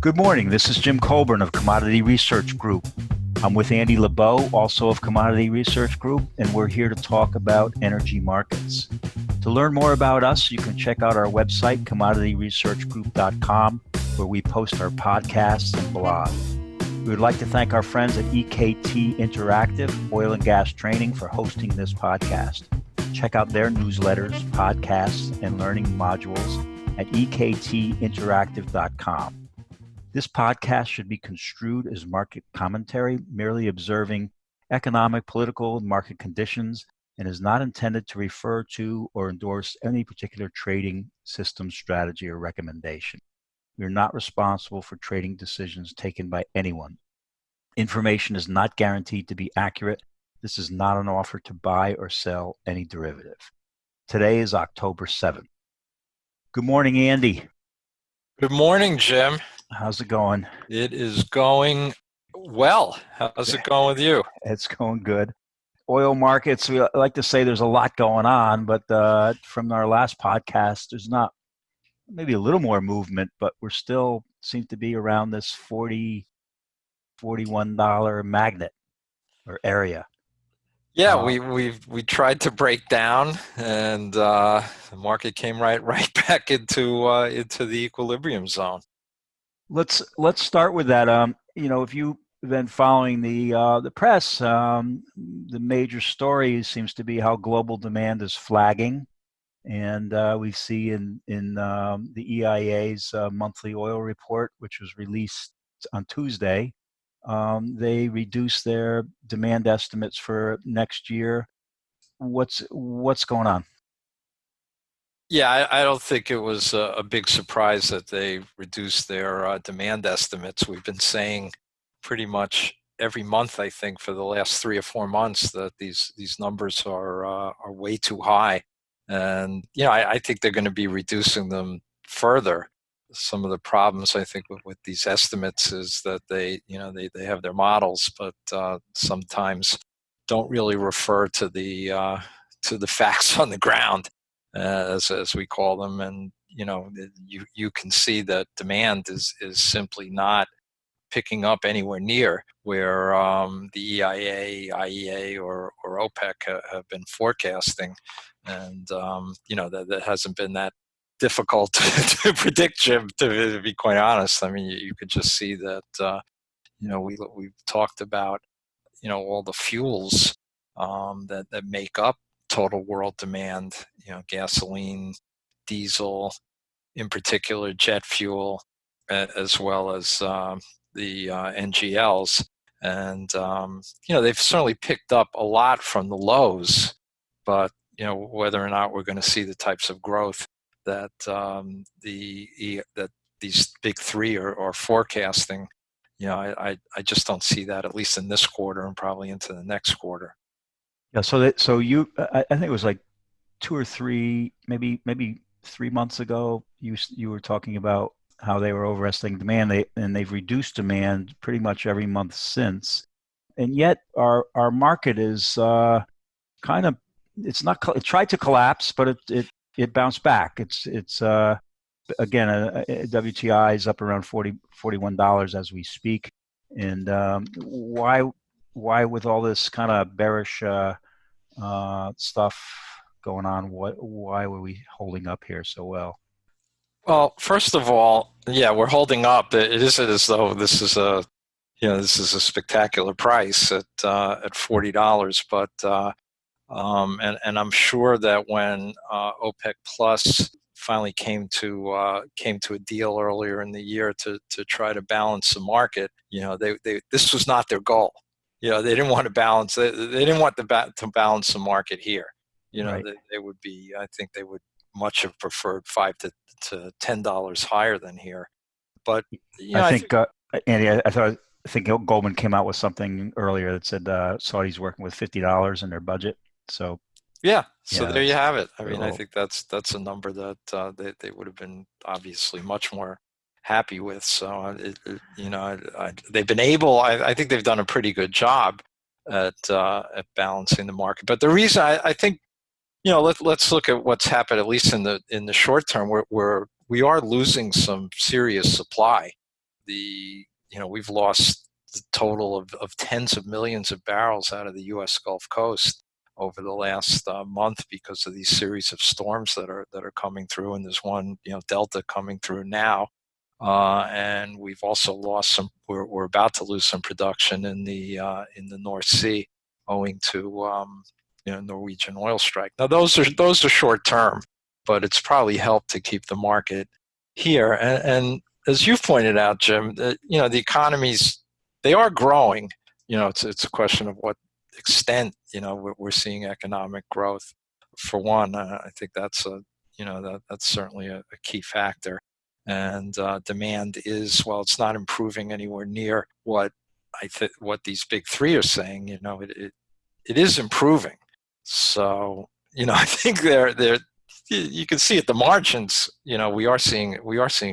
Good morning. This is Jim Colburn of Commodity Research Group. I'm with Andy Lebow, also of Commodity Research Group, and we're here to talk about energy markets. To learn more about us, you can check out our website, commodityresearchgroup.com, where we post our podcasts and blog. We would like to thank our friends at EKT Interactive Oil and Gas Training for hosting this podcast. Check out their newsletters, podcasts, and learning modules at ektinteractive.com. This podcast should be construed as market commentary, merely observing economic, political, and market conditions, and is not intended to refer to or endorse any particular trading system, strategy, or recommendation. We are not responsible for trading decisions taken by anyone. Information is not guaranteed to be accurate. This is not an offer to buy or sell any derivative. Today is October 7th. Good morning, Andy. Good morning, Jim. How's it going? It is going well. How's it going with you? It's going good. Oil markets, we like to say there's a lot going on, but from our last podcast, there's not maybe a little more movement, but we're still seem to be around this $41 magnet or area. Yeah, we tried to break down, and the market came right back into the equilibrium zone. Let's start with that. If you've been following the press, the major story seems to be how global demand is flagging, and we see in the EIA's monthly oil report, which was released on Tuesday, they reduced their demand estimates for next year. What's going on? Yeah, I don't think it was a big surprise that they reduced their demand estimates. We've been saying pretty much every month, I think, for the last 3 or 4 months that these numbers are way too high, and I think they're going to be reducing them further. Some of the problems I think with these estimates is that they have their models, but sometimes don't really refer to the facts on the ground. As we call them, and you can see that demand is simply not picking up anywhere near where the EIA, IEA, or OPEC have been forecasting, and that hasn't been that difficult to predict, Jim. To be quite honest, I mean, you could just see that we've talked about all the fuels that make up total world demand, gasoline, diesel, in particular jet fuel, as well as the NGLs. And, they've certainly picked up a lot from the lows, but, whether or not we're going to see the types of growth that that these big three are forecasting, I just don't see that, at least in this quarter and probably into the next quarter. Yeah, I think it was like 2 or 3, maybe 3 months ago, you were talking about how they were overestimating demand, and they've reduced demand pretty much every month since, and yet our market is kind of, it tried to collapse, but it bounced back. It's again, WTI is up around $41 as we speak, and why with all this kind of bearish stuff going on, why were we holding up here so well? Well, first of all, yeah, we're holding up. It isn't as though this is a spectacular price at $40, but and I'm sure that when OPEC Plus finally came to a deal earlier in the year to try to balance the market, this was not their goal. They didn't want to balance. They didn't want to balance the market here. Right. They would be. I think they would much have preferred $5 to $10 higher than here. But I think Andy, I think Goldman came out with something earlier that said Saudi's working with $50 in their budget. So yeah, there you have it. I mean, low. I think that's a number that they would have been obviously much more happy with. So they've been able. I think they've done a pretty good job at balancing the market. But the reason I think, let's look at what's happened, at least in the short term, where we are losing some serious supply. we've lost the total of tens of millions of barrels out of the U.S. Gulf Coast over the last month because of these series of storms that are coming through, and there's one, Delta coming through now, and we've also lost some. We're about to lose some production in the North Sea, owing to Norwegian oil strike. Now those are short term, but it's probably helped to keep the market here. And as you've pointed out, Jim, the economies, they are growing. It's a question of what extent we're seeing economic growth. For one, I think that's that's certainly a key factor. And demand is, well, it's not improving anywhere near what what these big three are saying. It is improving. So I think they're you can see at the margins, we are seeing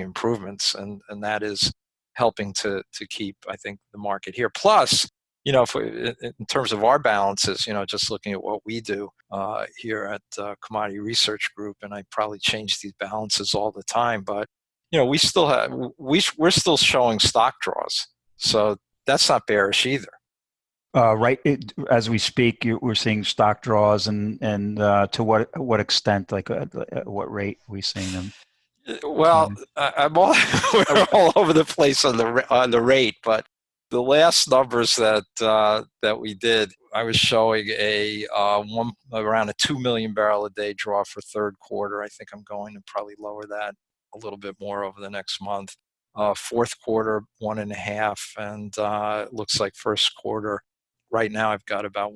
improvements, and that is helping to keep, I think, the market here. Plus, if in terms of our balances, just looking at what we do here at Commodity Research Group, and I probably change these balances all the time, but we still have we're still showing stock draws, so that's not bearish either. Right. As we speak, we're seeing stock draws, and to what extent, like at what rate are we seeing them? Well, I'm all we're all over the place on the rate, but the last numbers that we did, I was showing around a 2 million barrel a day draw for third quarter. I think I'm going to probably lower that a little bit more over the next month. Fourth quarter, 1.5, and it looks like first quarter. Right now, I've got about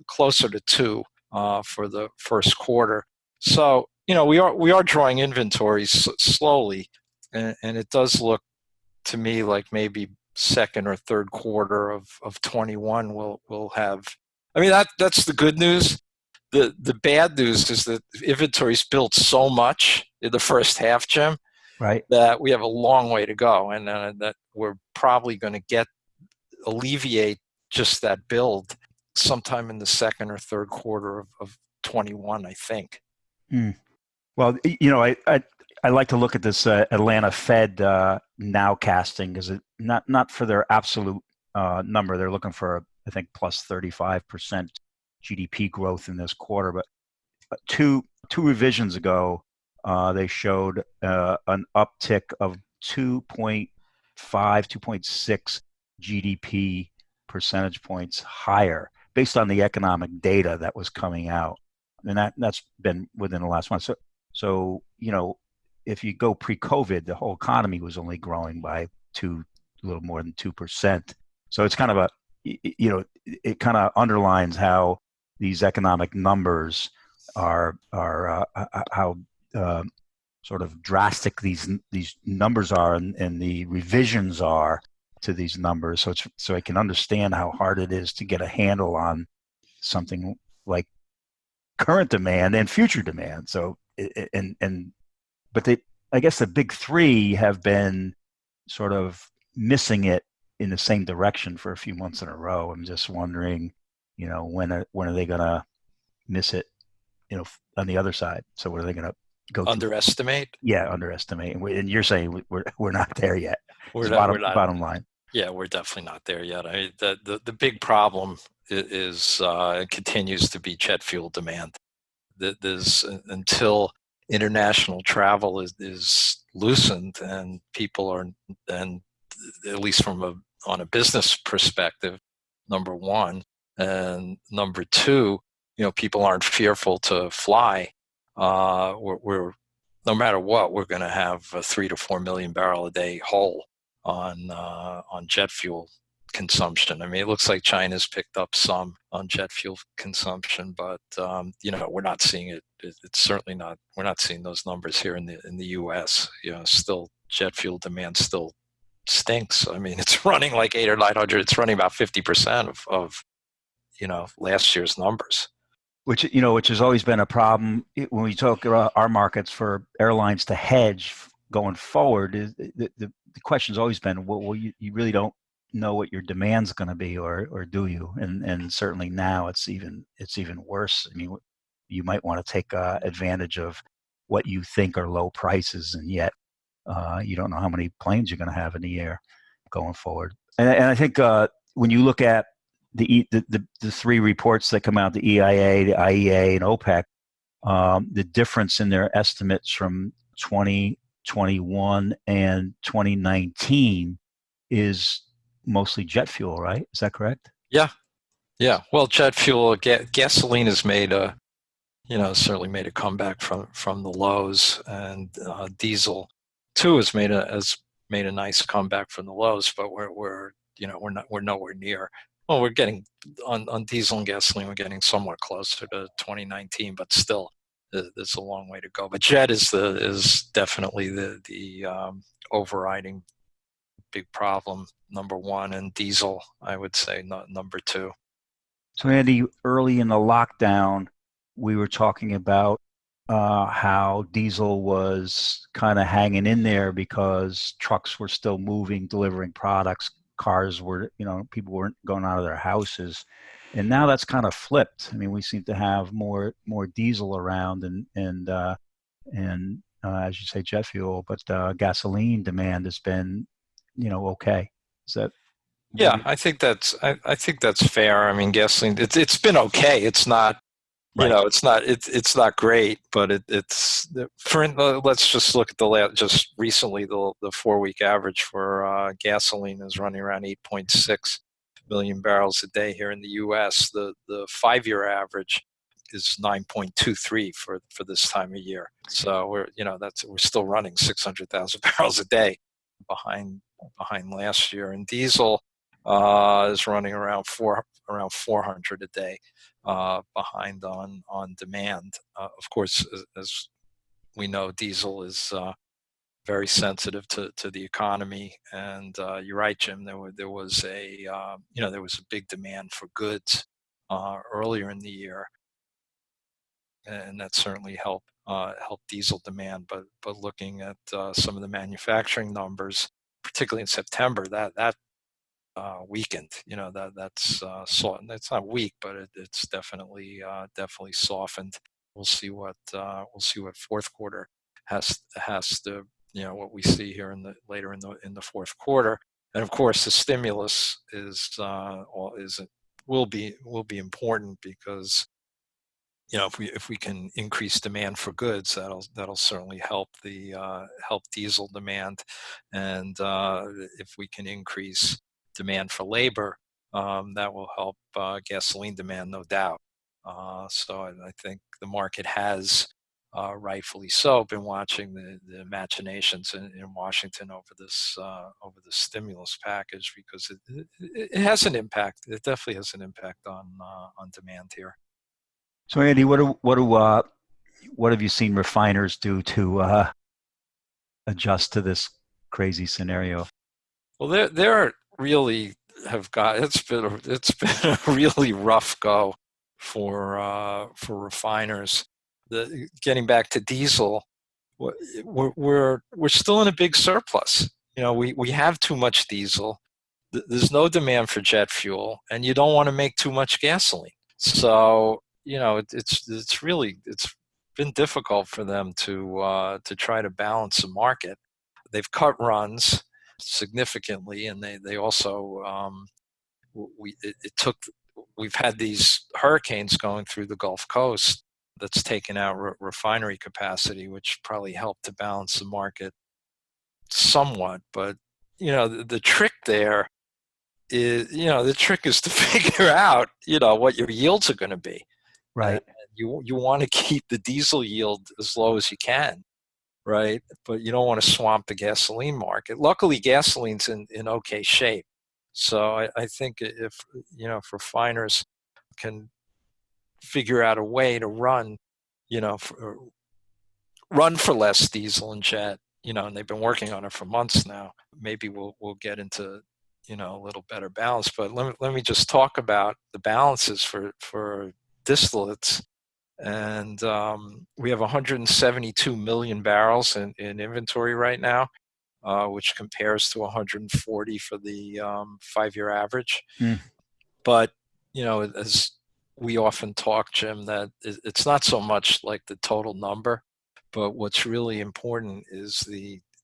closer to 2 for the first quarter. So we are drawing inventories slowly, and it does look to me like maybe second or third quarter of 21 we'll have. I mean, that's the good news. The bad news is that inventories built so much in the first half, Jim, right, that we have a long way to go, and that we're probably going to alleviate just that build sometime in the second or third quarter of 21, I think. Mm. Well, I like to look at this Atlanta Fed nowcasting, because not for their absolute number. They're looking for, I think, plus 35% GDP growth in this quarter. But two revisions ago, they showed an uptick of 2.5, 2.6 GDP percentage points higher based on the economic data that was coming out, and that's been within the last month. So if you go pre-COVID, the whole economy was only growing by a little more than 2%. So it's kind of it kind of underlines how these economic numbers are how sort of drastic these numbers are, and the revisions are to these numbers. So I can understand how hard it is to get a handle on something like current demand and future demand. So but I guess the big three have been sort of missing it in the same direction for a few months in a row. I'm just wondering, when are they going to miss it, on the other side? So what are they going to go underestimate? Yeah, underestimate. And you're saying we're not there yet. We're not. Bottom line. Yeah, we're definitely not there yet. The big problem is continues to be jet fuel demand. There's until international travel is loosened, and people are, and at least on a business perspective, number one, and number two, people aren't fearful to fly. We're no matter what, we're going to have a 3 to 4 million barrel a day hole on jet fuel consumption. I mean, it looks like China's picked up some on jet fuel consumption, but we're not seeing it. It's certainly not. We're not seeing those numbers here in the U.S. Still jet fuel demand still stinks. I mean, it's running like 800 or 900. It's running about 50% of last year's numbers. Which has always been a problem when we talk about our markets for airlines to hedge going forward. Is the question's always been, well, you really don't know what your demand's going to be, or do you? And certainly now it's even worse. I mean, you might want to take advantage of what you think are low prices, and yet You don't know how many planes you're going to have in the air going forward. And I think when you look at the three reports that come out, the EIA, the IEA, and OPEC, the difference in their estimates from 2021 and 2019 is mostly jet fuel, right? Is that correct? Yeah, yeah. Well, jet fuel, gasoline has made a, certainly made a comeback from the lows, and diesel too has made a nice comeback from the lows. But we're nowhere near. Well, we're getting on diesel and gasoline, we're getting somewhat closer to 2019, but still, there's a long way to go. But jet is definitely the overriding big problem, number one, and diesel, I would say, not number two. So, Andy, early in the lockdown, we were talking about how diesel was kind of hanging in there because trucks were still moving, delivering products. Cars were, people weren't going out of their houses, and now that's kind of flipped. I mean, we seem to have more diesel around, and as you say, jet fuel, but gasoline demand has been, okay. Is that what Yeah, you? I think that's fair. I mean, gasoline, it's been okay. It's not, Right. it's not great, but it's for let's just look at just recently the 4 week average for gasoline is running around 8.6 million barrels a day here in the U.S. The 5 year average is 9.23 for this time of year. So we're still running 600,000 barrels a day behind last year, and diesel is running around 400 a day behind on demand. Of course, as we know, diesel is very sensitive to the economy, and you're right, Jim. There was a big demand for goods earlier in the year, and that certainly helped diesel demand. But looking at some of the manufacturing numbers, particularly in September, that weakened. It's not weak, but it's definitely softened. We'll see what fourth quarter has to, what we see here later in the fourth quarter. And of course, the stimulus will be important, because if we can increase demand for goods, that'll certainly help diesel demand. And if we can increase demand for labor, that will help gasoline demand, no doubt. So I think the market has, rightfully so, been watching the machinations in Washington over the stimulus package, because it has an impact. It definitely has an impact on demand here. So, Andy, what have you seen refiners do to adjust to this crazy scenario? Well, there really have got it's been a really rough go for refiners. Getting back to diesel, we're still in a big surplus. We have too much diesel. There's no demand for jet fuel, and you don't want to make too much gasoline. So it's been difficult for them to try to balance the market. They've cut runs significantly, and they also, it took we've had these hurricanes going through the Gulf Coast that's taken out refinery capacity, which probably helped to balance the market somewhat. But the trick there is, the trick is to figure out what your yields are going to be. And Right. you want to keep the diesel yield as low as you can, right? But you don't want to swamp the gasoline market. Luckily, gasoline's in okay shape. So I think if refiners can figure out a way to you know, for, run for less diesel and jet, and they've been working on it for months now, maybe we'll get into a little better balance. But let me just talk about the balances for distillates. And we have 172 million barrels in inventory right now, which compares to 140 for the 5 year average. Mm. But as we often talk, Jim, that it's not so much like the total number, but what's really important is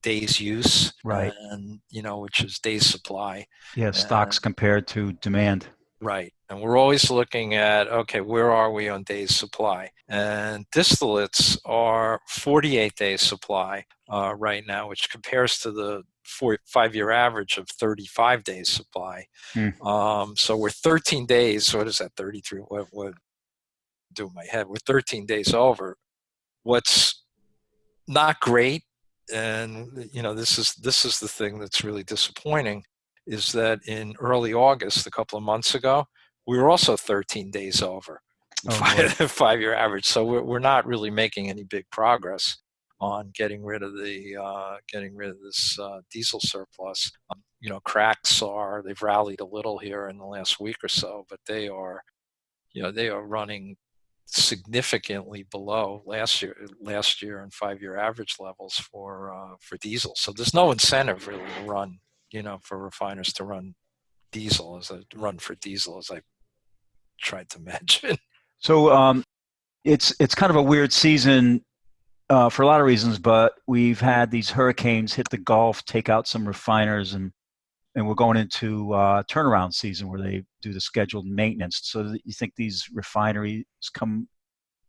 days use, Right. and which is days supply. Yeah, stocks And compared to demand. right. And we're always looking at, okay, where are we on days supply? And distillates are 48 days supply right now, which compares to the 5-year average of 35 days supply. Hmm. So we're 13 days. What is that? 33. What do in my head? We're 13 days over. What's not great, and this is the thing that's really disappointing, is that in early August, a couple of months ago, we were also 13 days over the Oh boy. 5-year average. So we're not really making any big progress on getting rid of this diesel surplus. Cracks they've rallied a little here in the last week or so, but they are running significantly below last year and 5-year average levels for diesel. So there's no incentive really to run, for refiners to run for diesel, as I tried to mention. So it's kind of a weird season for a lot of reasons, but we've had these hurricanes hit the Gulf, take out some refiners, and we're going into turnaround season where they do the scheduled maintenance. So you think these refineries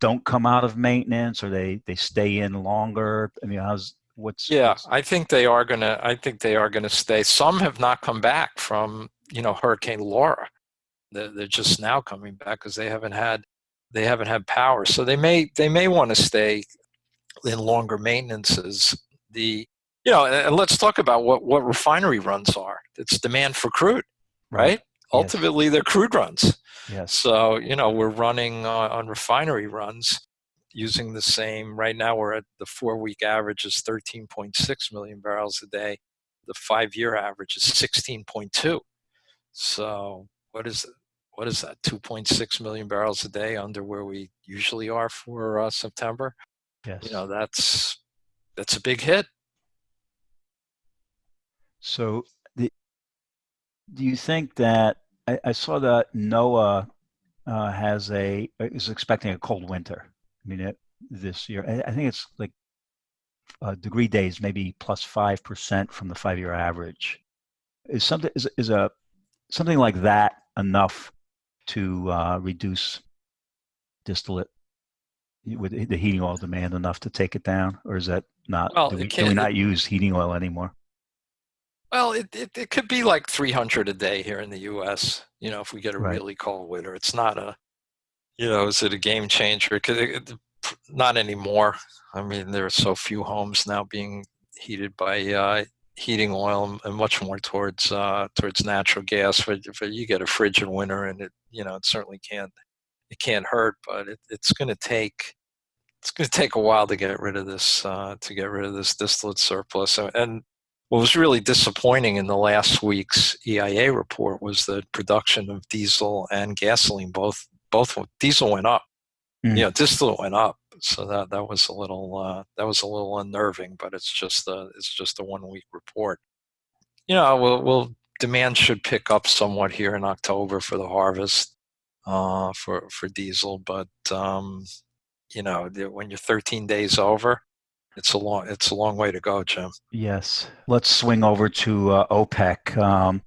don't come out of maintenance, or they stay in longer? I mean, Yeah, what's I think they are gonna. I think they are gonna stay. Some have not come back from Hurricane Laura. They're just now coming back because they haven't had power. So they may want to stay in longer maintenances. And let's talk about what refinery runs are. It's demand for crude, right? right? Yes, Ultimately, they're crude runs. yes, So we're running on refinery runs using the same. Right now, we're at the 4-week average is 13.6 million barrels a day. The 5-year average is 16.2. So what is that? 2.6 million barrels a day under where we usually are for September. yes. That's a big hit. So the, do you think that I saw that NOAA is expecting a cold winter? I mean, this year, I think it's like degree days, maybe plus 5% from the 5-year average. Is something like that enough to reduce distillate with the heating oil demand enough to take it down, or is that not? Well, Do we not use heating oil anymore? it could be like 300 a day here in the U.S. If we get a Right. really cold winter, it's not is it a game changer? Not anymore. I mean, there are so few homes now being heated by heating oil, and much more towards natural gas. But you get a frigid winter, and it certainly can't hurt. But it's going to take a while to get rid of this distillate surplus. And what was really disappointing in the last week's EIA report was the production of diesel and gasoline. Both diesel went up. Mm. Distillate went up. So that was a little unnerving. But it's just a 1-week report. Well, demand should pick up somewhat here in October for the harvest for diesel, but when you're 13 days over, it's a long way to go, Jim. Yes. Let's swing over to OPEC,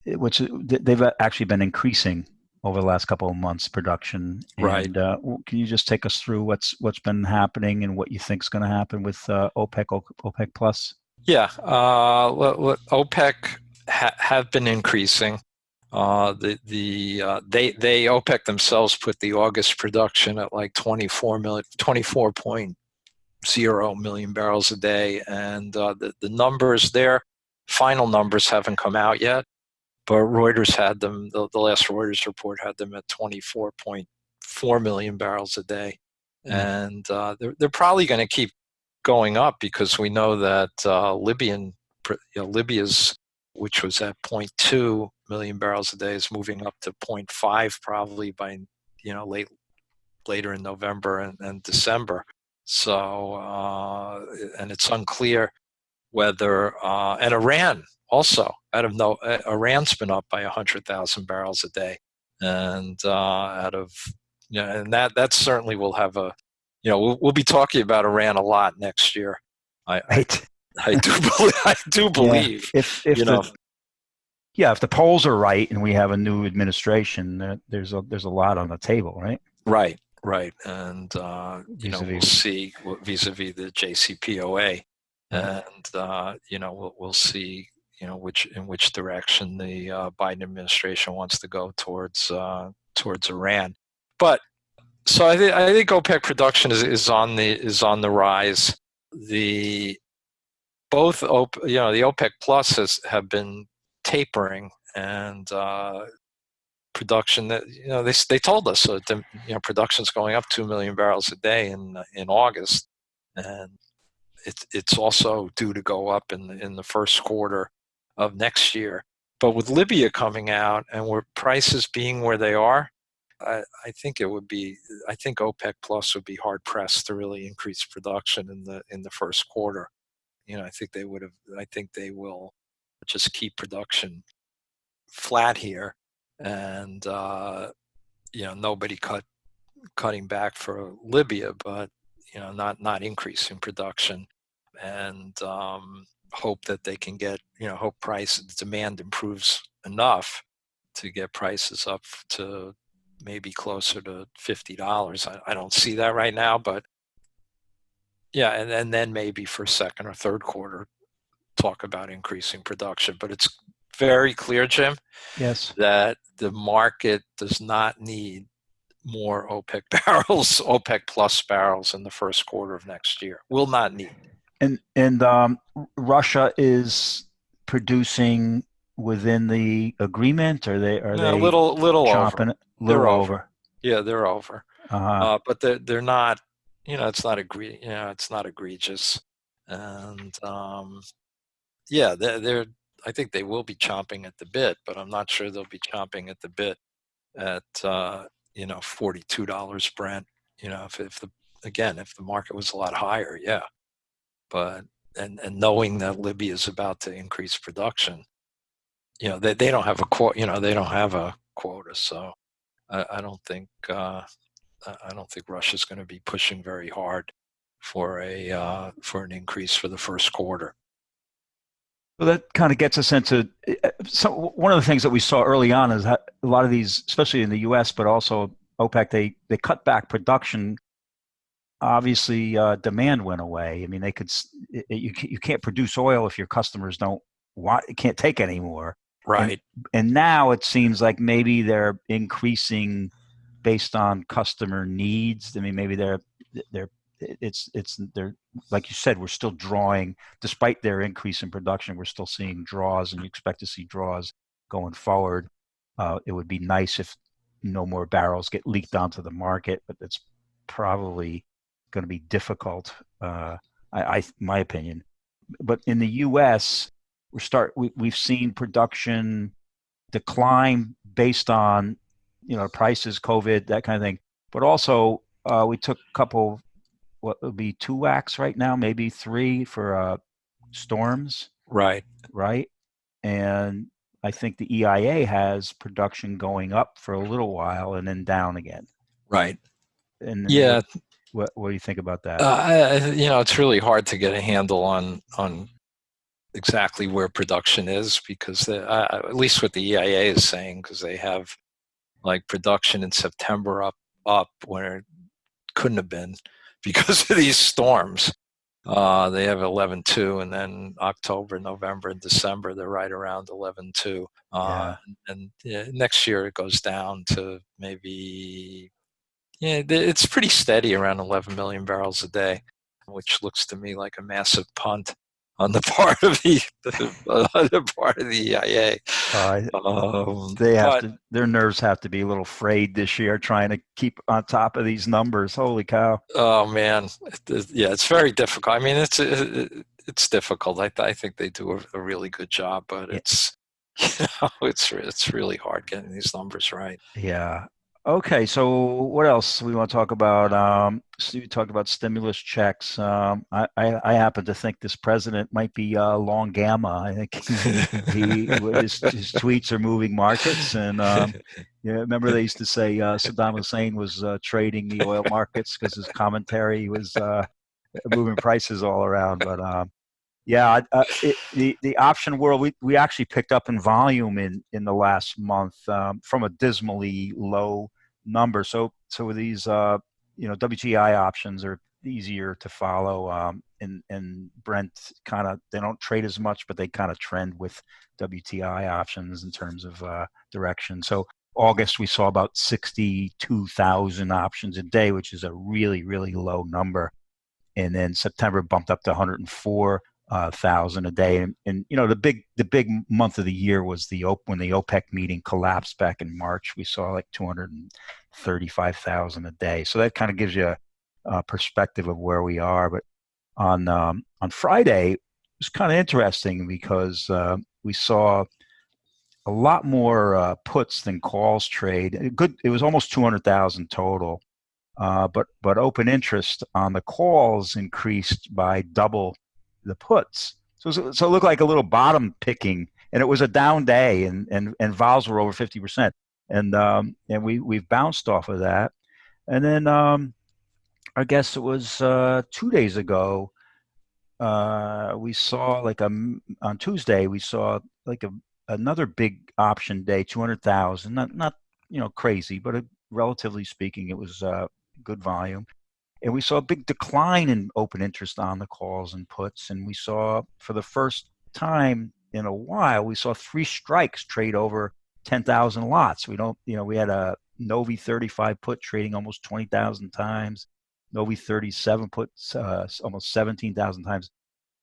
which they've actually been increasing over the last couple of months production. Right. And can you just take us through what's been happening and what you think is going to happen with OPEC Plus? Yeah. OPEC have been increasing. They OPEC themselves put the August production at like 24.0 million barrels a day, and the numbers there, final numbers haven't come out yet, but Reuters had them. The last Reuters report had them at 24.4 million barrels a day, Mm. and they're probably going to keep going up because we know that Libya's, which was at zero point 0.2 million barrels a day, is moving up to 0.5 probably by later in November and December. So and it's unclear whether and Iran also Iran's been up by 100,000 barrels a day, and and that certainly will have we'll be talking about Iran a lot next year. I Right. I do Yeah. believe, If you know, the Yeah, if the polls are right and we have a new administration, there's a lot on the table, right? right, right, and we'll Vis-a-vis. see vis-a-vis the JCPOA, Mhm. and we'll see which direction the Biden administration wants to go towards Iran. But so I think OPEC production is on the rise. The both the OPEC Plus have been tapering, and production that they told us production's going up 2 million barrels a day in August, and it's also due to go up in the first quarter of next year. But with Libya coming out and where prices being where they are, I think I think OPEC Plus would be hard pressed to really increase production in the first quarter. I think they will just keep production flat here, and nobody cutting back for Libya, but not increasing production, and hope that they can hope price demand improves enough to get prices up to maybe closer to $50. I don't see that right now, but yeah, and then maybe for second or third quarter talk about increasing production. But it's very clear, Jim, Yes. that the market does not need more OPEC barrels, OPEC plus barrels in the first quarter of next year. Will not need. And Russia is producing within the agreement, or are No, they little over. chomping it a They're little over. over? Yeah, they're over. Uh-huh. But they're not. It's not egregious, and yeah, they're. I think they will be chomping at the bit, but I'm not sure they'll be chomping at the bit at $42 Brent. If the market was a lot higher, yeah. But and knowing that Libya is about to increase production, they don't have a quote. They don't have a quota, so I don't think Russia's going to be pushing very hard for an increase for the first quarter. So that kind of gets us into one of the things that we saw early on is that a lot of these, especially in the U.S., but also OPEC, they cut back production. Obviously, demand went away. I mean, you can't produce oil if your customers don't can't take anymore. And Right, and now it seems like maybe they're increasing based on customer needs. I mean, maybe they're they're like you said, we're still drawing despite their increase in production. We're still seeing draws, and you expect to see draws going forward. It would be nice if no more barrels get leaked onto the market, but that's probably going to be difficult. My opinion. But in the U.S., we've seen production decline based on prices, COVID, that kind of thing. But also, we took a couple, what would be two whacks right now, maybe three for storms, right, right? And I think the EIA has production going up for a little while and then down again. right. And then Yeah, what do you think about that? it's really hard to get a handle on exactly where production is because at least what the EIA is saying, because they have like production in September up where it couldn't have been because of these storms. They have 11.2, and then October, November, and December they're right around 11.2. Yeah. And yeah, next year it goes down to maybe it's pretty steady around 11 million barrels a day, which looks to me like a massive punt on the part of the part of the EIA. Uh, But their nerves have to be a little frayed this year trying to keep on top of these numbers. Holy cow. oh man, yeah, it's very difficult. I mean, it's difficult. I think they do a really good job, but Yeah. it's really hard getting these numbers right. Yeah. Okay, so what else we want to talk about? So you talked about stimulus checks. I happen to think this president might be long gamma. I think his tweets are moving markets, and yeah, remember they used to say Saddam Hussein was trading the oil markets because his commentary was moving prices all around. But Yeah, the option world, we actually picked up in volume in the last month, from a dismally low number. So these WTI options are easier to follow, and Brent kind of, they don't trade as much, but they kind of trend with WTI options in terms of direction. So August we saw about 62,000 options a day, which is a really low number, and then September bumped up to 104,000 a day. And the big month of the year was when the OPEC meeting collapsed back in March. We saw like 235,000 a day. So that kind of gives you a perspective of where we are. But on Friday, it was kind of interesting because we saw a lot more puts than calls trade. It was almost 200,000 total. But open interest on the calls increased by double the puts. So it looked like a little bottom picking, and it was a down day, and vols were over 50%, and we've bounced off of that, and then I guess it was 2 days ago, we saw like on Tuesday we saw like another big option day, 200,000, not crazy, but relatively speaking, it was good volume. And we saw a big decline in open interest on the calls and puts. And we saw, for the first time in a while, we saw three strikes trade over 10,000 lots. We had a Novi 35 put trading almost 20,000 times, Novi 37 puts almost 17,000 times.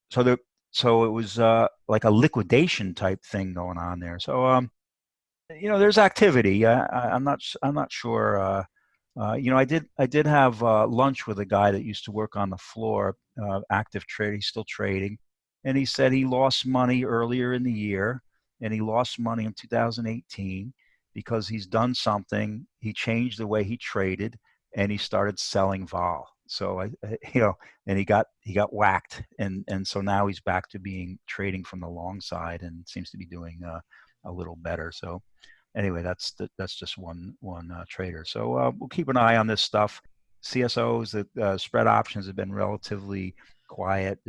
So it was like a liquidation type thing going on there. So there's activity. I'm not sure. I did have lunch with a guy that used to work on the floor, active trade. He's still trading, and he said he lost money earlier in the year, and he lost money in 2018 because he's done something. He changed the way he traded, and he started selling vol. So and he got whacked, and so now he's back to being trading from the long side and seems to be doing a little better. So anyway, that's just one trader. So we'll keep an eye on this stuff. CSOs, the spread options have been relatively quiet.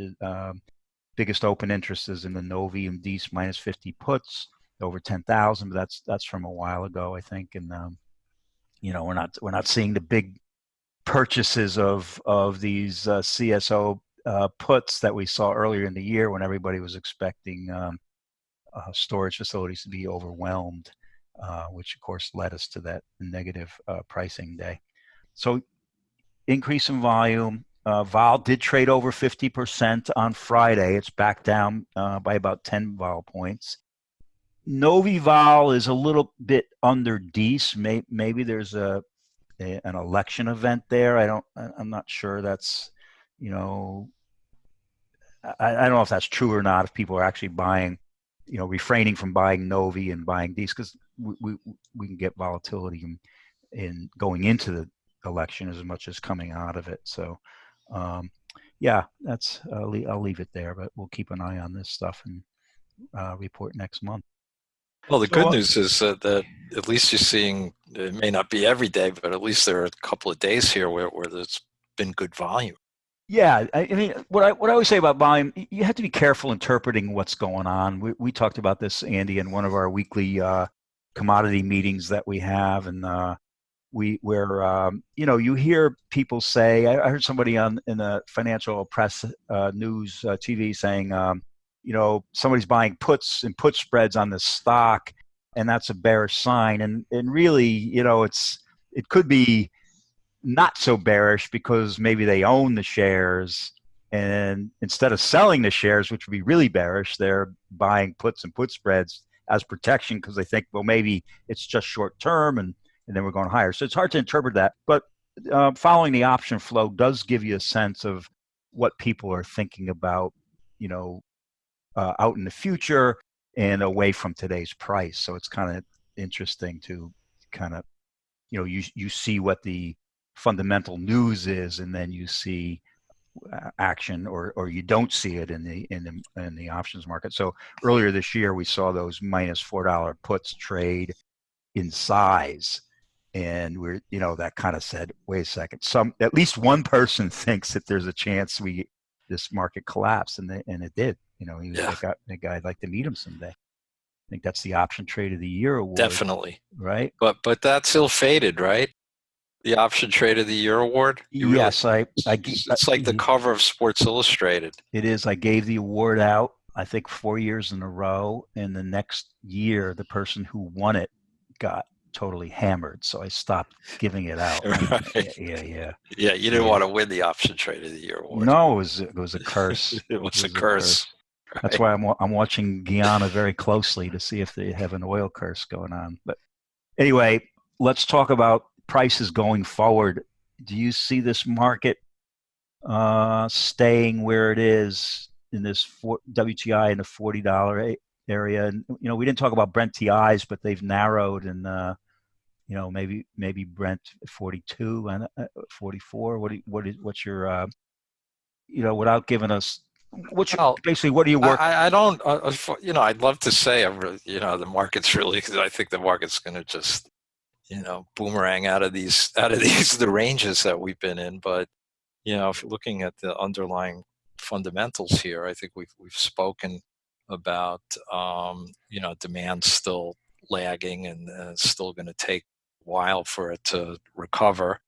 Biggest open interest is in the Novi and Dees minus 50 puts over 10,000, but that's from a while ago, I think. And we're not seeing the big purchases of these CSO puts that we saw earlier in the year when everybody was expecting storage facilities to be overwhelmed, which of course led us to that negative pricing day. So increase in volume. Vol did trade over 50% on Friday. It's back down by about 10 vol points. Novi vol is a little bit under Dees. Maybe there's an election event there. I'm not sure. That's I don't know if that's true or not. If people are actually buying, refraining from buying Novi and buying these, because we can get volatility in going into the election as much as coming out of it. So, yeah, I'll leave it there, but we'll keep an eye on this stuff and report next month. Well, the So, good news is that at least you're seeing, it may not be every day, but at least there are a couple of days here where there's been good volume. yeah, I mean, what I always say about volume, you have to be careful interpreting what's going on. We talked about this, Andy, in one of our weekly commodity meetings that we have, and you hear people say. I heard somebody in the financial press news TV saying, somebody's buying puts and put spreads on the stock, and that's a bearish sign. And really, it could be not so bearish because maybe they own the shares, and instead of selling the shares, which would be really bearish, they're buying puts and put spreads as protection because they think, well, maybe it's just short term, and then we're going higher. So it's hard to interpret that, but following the option flow does give you a sense of what people are thinking about, out in the future and away from today's price. So it's kind of interesting to kind of, you see what the fundamental news is, and then you see action, or you don't see it in the options market. So earlier this year, we saw those minus $4 puts trade in size, and that kind of said, wait a second, at least one person thinks that there's a chance we this market collapse, and it did. He was Yeah, that guy. I'd like to meet him someday. I think that's the Option Trade of the Year award, definitely. right? But that's ill fated, right? The Option Trade of the Year award. You really, Yes, it's like the cover of Sports Illustrated. it is. I gave the award out, I think, 4 years in a row, and the next year, the person who won it got totally hammered, so I stopped giving it out. Right. Yeah, Yeah, you didn't yeah. want to win the Option Trade of the Year award. No, it was a curse. It It was a was a curse. curse. That's Right. why I'm watching Guyana very closely to see if they have an oil curse going on. But anyway, let's talk about prices going forward. Do you see this market staying where it is in this WTI in the $40 area? And we didn't talk about Brent TIs, but they've narrowed, and maybe Brent 42 and 44. What's your without giving us what's your, Well, basically what do you work? I don't, I'd love to say, the market's really, I think the market's going to just, boomerang out of these, the ranges that we've been in. But, if you're looking at the underlying fundamentals here, I think we've spoken about, demand still lagging, and it's still going to take a while for it to recover.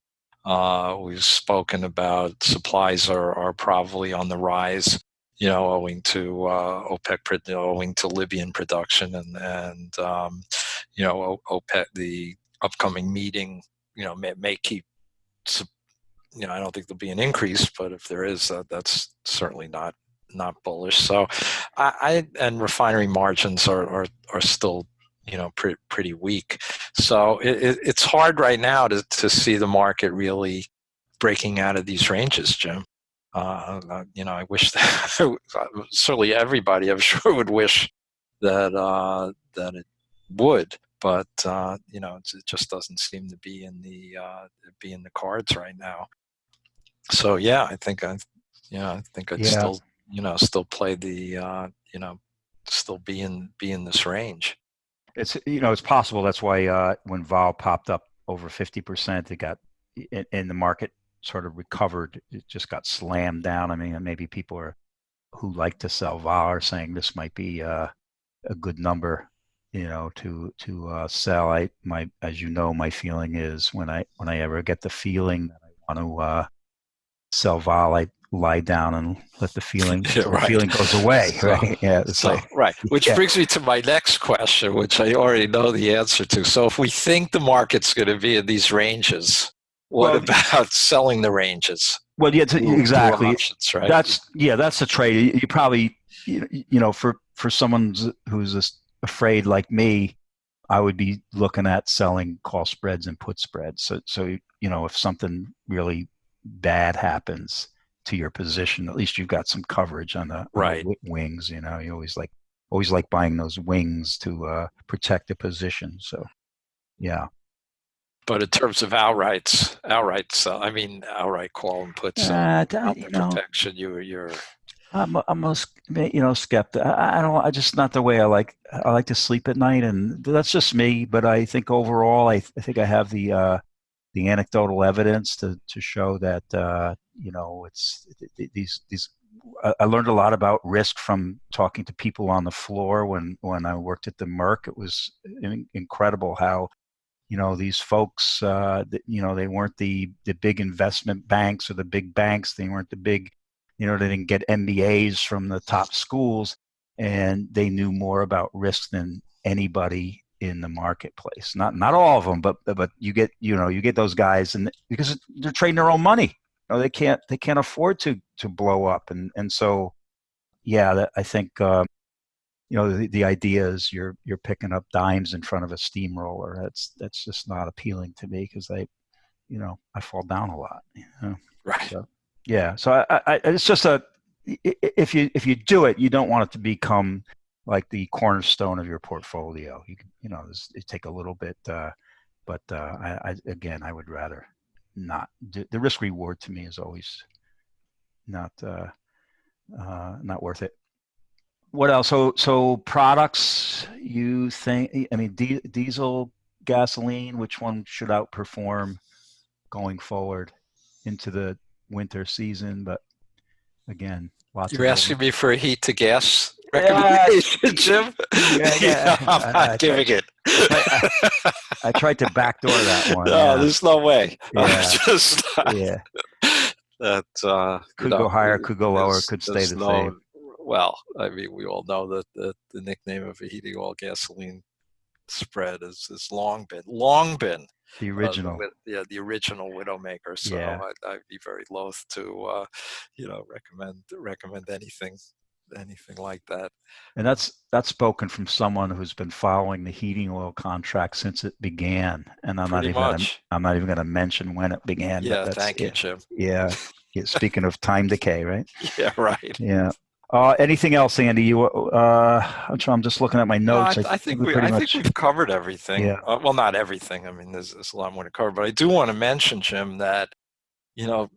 We've spoken about supplies are probably on the rise, owing to owing to Libyan production, and OPEC, the upcoming meeting, may keep. I don't think there'll be an increase, but if there is, that's certainly not bullish. So, and refinery margins are still pretty weak. So it's hard right now to see the market really breaking out of these ranges, Jim. I wish that certainly everybody, I'm sure, would wish that it would, but it just doesn't seem to be in the cards right now. So yeah, I think I'd Yeah, still play the still be in this range. it's possible. That's why when vol popped up over 50%, it got and the market sort of recovered. It just got slammed down. I mean, maybe people who like to sell vol are saying this might be a good number, to sell. As you know, my feeling is when I ever get the feeling that I want to sell vol, I lie down and let the feeling Yeah, till the right. feeling goes away. So, Right? Yeah. so right, which Yeah. brings me to my next question, which I already know the answer to. So, if we think the market's going to be in these ranges, what Well, about selling the ranges well, yeah, through exactly. options, right? That's a trade. You probably, for someone who's afraid like me, I would be looking at selling call spreads and put spreads. So if something really bad happens to your position, at least you've got some coverage on the Right. wings. You always like buying those wings to protect the position. So yeah. But in terms of I mean, outright call and puts Uh, on you the know, protection, you're I'm a skeptic. I don't. I just not the way I like. I like to sleep at night, and that's just me. But I think overall, I think I have the anecdotal evidence to show that it's these. I learned a lot about risk from talking to people on the floor when I worked at the Merck. It was incredible how these folks, they weren't the big investment banks or the big banks. They weren't the big, they didn't get MBAs from the top schools, and they knew more about risk than anybody in the marketplace. Not all of them, but you get those guys, and because they're trading their own money, they can't afford to blow up, and so yeah, I think. The idea is you're picking up dimes in front of a steamroller. That's just not appealing to me because I fall down a lot. right. So yeah, so it's just if you do it, you don't want it to become like the cornerstone of your portfolio. You take a little bit, but again, I would rather not. The risk reward to me is always not not worth it. What else? So products, you think, I mean, diesel, gasoline, which one should outperform going forward into the winter season? But again, lots of You're gold. asking me for a heat to gas Yeah, recommendation, Jim? yeah, yeah. I'm not giving it. I tried, I tried to backdoor that one. No, Yeah, there's no way. I'm yeah, just not. yeah. That Could go higher, could go lower, could stay there's the no. same. Well, I mean, we all know that the nickname of a heating oil gasoline spread has long been The original. the original Widowmaker. So Yeah, I'd be very loath to recommend anything like that. and that's spoken from someone who's been following the heating oil contract since it began. And Pretty much. I'm not even gonna mention when it began, but Yeah. that's Thank you, yeah, Jim. yeah. Yeah, speaking of time decay, right? Yeah. Right. Yeah. Anything else, Andy? I'm just looking at my No, notes. I I think think we pretty I think much, we've covered everything. yeah. Well, not everything. I mean, there's a lot more to cover, but I do want to mention, Jim, that you know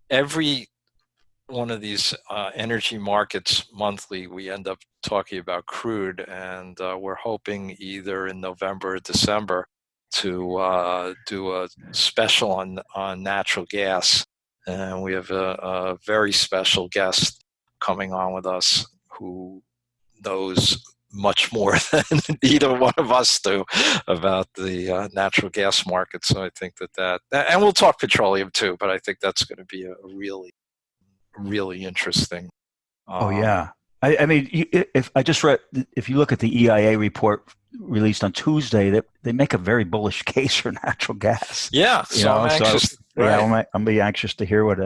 every one of these energy markets monthly, we end up talking about crude, and we're hoping either in November or December to do a special on natural gas. And we have a very special guest coming on with us who knows much more than either one of us do about the natural gas market. So I think and we'll talk petroleum too, but I think that's going to be a really interesting. Oh Um, yeah. I mean, if I just read, if you look at the EIA report released on Tuesday, that they make a very bullish case for natural gas. yeah, You so I'm know, so anxious. yeah, Right. I'm be anxious to hear what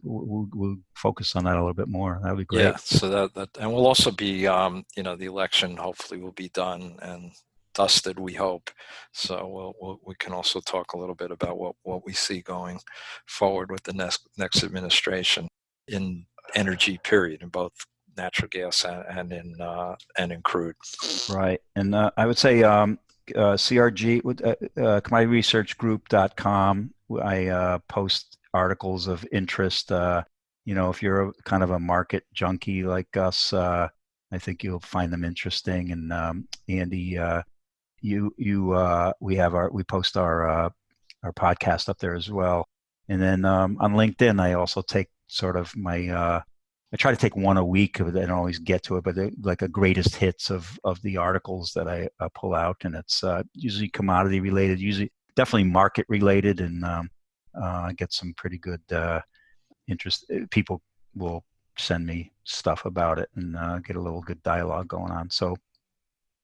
we'll focus on that a little bit more. That would be Yeah, great. so and we'll also be, the election hopefully will be done and dusted, we hope. So we can also talk a little bit about what we see going forward with the next administration in energy, period, in both natural gas and in crude. Right. And I would say CRG, commodityresearchgroup.com. I post articles of interest. If you're kind of a market junkie like us, I think you'll find them interesting. And Andy, we post our podcast up there as well. And then on LinkedIn, I also take sort of I try to take one a week, but I don't always get to it. But like a greatest hits of the articles that I pull out, and it's usually commodity related, usually definitely market related, and I get some pretty good interest. People will send me stuff about it and get a little good dialogue going on. So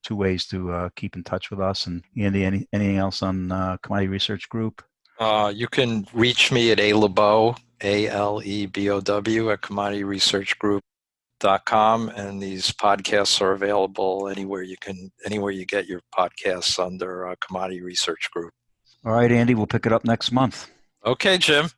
two ways to keep in touch with us. And Andy, anything else on Commodity Research Group? You can reach me at Lebow, Alebow at commodityresearchgroup.com, and these podcasts are available anywhere you get your podcasts under Commodity Research Group. All right, Andy, we'll pick it up next month. Okay, Jim.